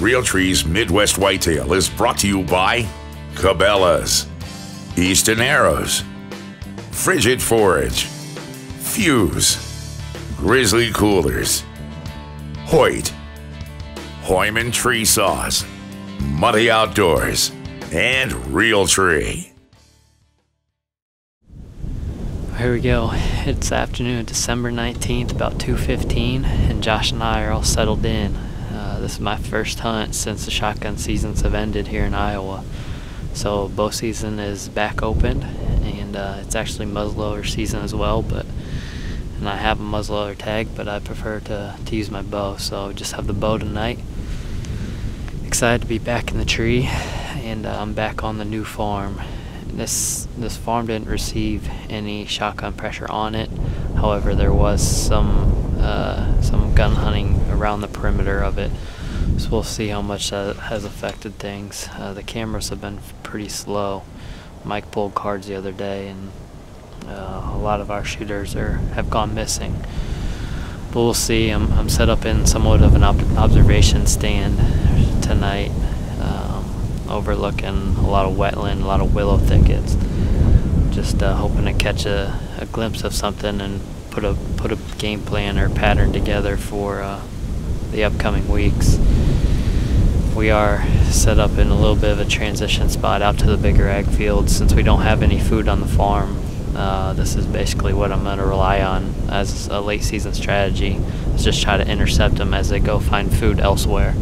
Realtree's Midwest Whitetail is brought to you by Cabela's, Easton Arrows, Frigid Forage, Fuse, Grizzly Coolers, Hoyt, Hoyman Tree Saws, Muddy Outdoors, and Realtree. Here we go. It's afternoon, December 19th, about 2:15, and Josh and I are all settled in. This is my first hunt since the shotgun seasons have ended here in Iowa. So bow season is back open, and it's actually muzzleloader season as well. And I have a muzzleloader tag, but I prefer to use my bow. So just have the bow tonight. Excited to be back in the tree, and I'm back on the new farm. This farm didn't receive any shotgun pressure on it. However, there was some gun hunting around the perimeter of it, so we'll see how much that has affected things. The cameras have been pretty slow. Mike pulled cards the other day, and a lot of our shooters have gone missing. But we'll see. I'm set up in somewhat of an observation stand tonight, overlooking a lot of wetland, a lot of willow thickets. Just hoping to catch a glimpse of something and put a game plan or pattern together for the upcoming weeks. We are set up in a little bit of a transition spot out to the bigger ag fields. Since we don't have any food on the farm, this is basically what I'm going to rely on as a late season strategy, is just try to intercept them as they go find food elsewhere.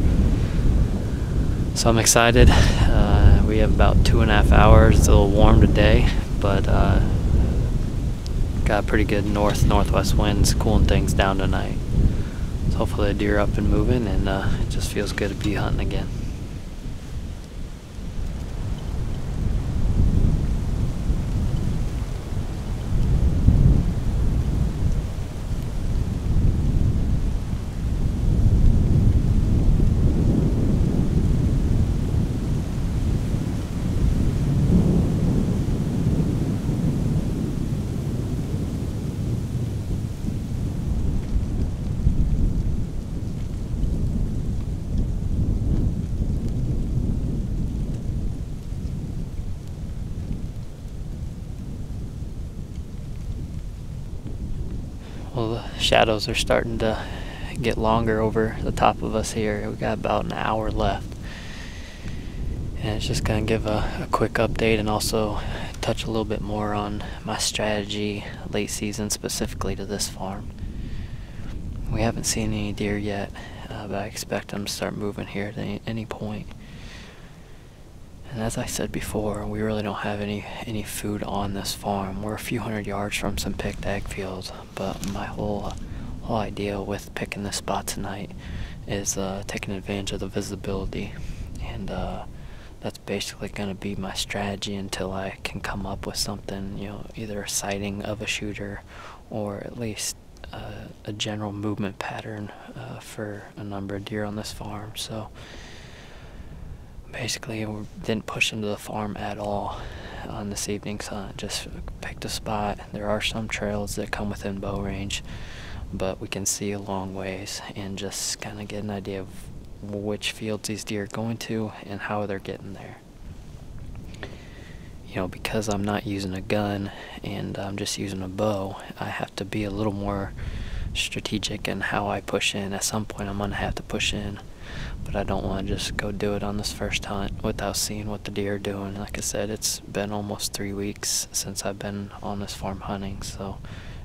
So I'm excited. We have about 2.5 hours. It's a little warm today, but got pretty good northwest winds cooling things down tonight. So hopefully the deer are up and moving, and it just feels good to be hunting again. Well, the shadows are starting to get longer over the top of us here. We got about an hour left. And it's just going to give a quick update and also touch a little bit more on my strategy late season, specifically to this farm. We haven't seen any deer yet, but I expect them to start moving here at any point. And as I said before, we really don't have any food on this farm. We're a few hundred yards from some picked ag fields, but my whole idea with picking this spot tonight is taking advantage of the visibility, and that's basically going to be my strategy until I can come up with something, either a sighting of a shooter or at least a general movement pattern for a number of deer on this farm. So basically, we didn't push into the farm at all on this evening's hunt. Just picked a spot. There are some trails that come within bow range, but we can see a long ways and just kind of get an idea of which fields these deer are going to and how they're getting there. Because I'm not using a gun and I'm just using a bow, I have to be a little more strategic in how I push in. At some point I'm going to have to push in, but I don't want to just go do it on this first hunt without seeing what the deer are doing. Like I said, it's been almost 3 weeks since I've been on this farm hunting, so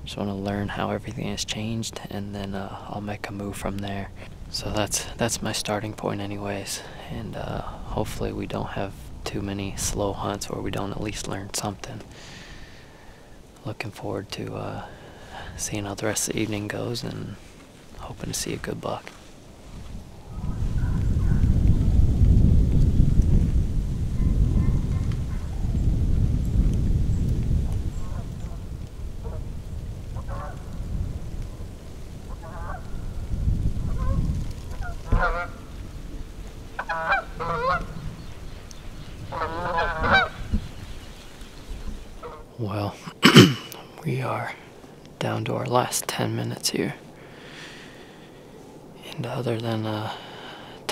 just want to learn how everything has changed, and then I'll make a move from there. So that's my starting point anyways, and hopefully we don't have too many slow hunts where we don't at least learn something. Looking forward to seeing how the rest of the evening goes, and hoping to see a good buck. Well, we are down to our last 10 minutes here, and other than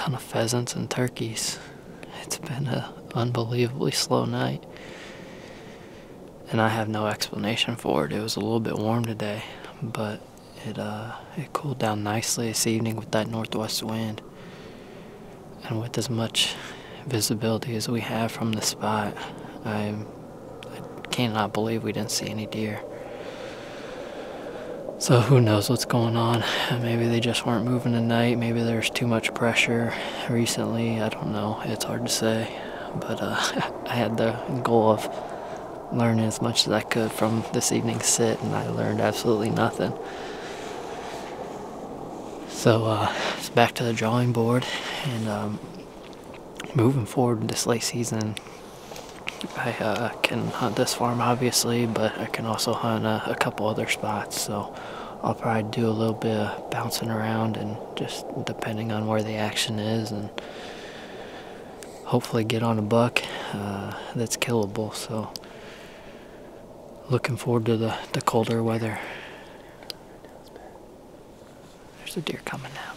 ton of pheasants and turkeys. It's been an unbelievably slow night, and I have no explanation for it. It was a little bit warm today, but it cooled down nicely this evening with that northwest wind, and with as much visibility as we have from the spot, I cannot believe we didn't see any deer. So who knows what's going on? Maybe they just weren't moving tonight. Maybe there's too much pressure recently. I don't know. It's hard to say. But I had the goal of learning as much as I could from this evening's sit, and I learned absolutely nothing. So it's back to the drawing board, and moving forward in this late season, I can hunt this farm obviously, but I can also hunt a couple other spots. So I'll probably do a little bit of bouncing around, and just depending on where the action is, and hopefully get on a buck that's killable. So looking forward to the colder weather. There's a deer coming now.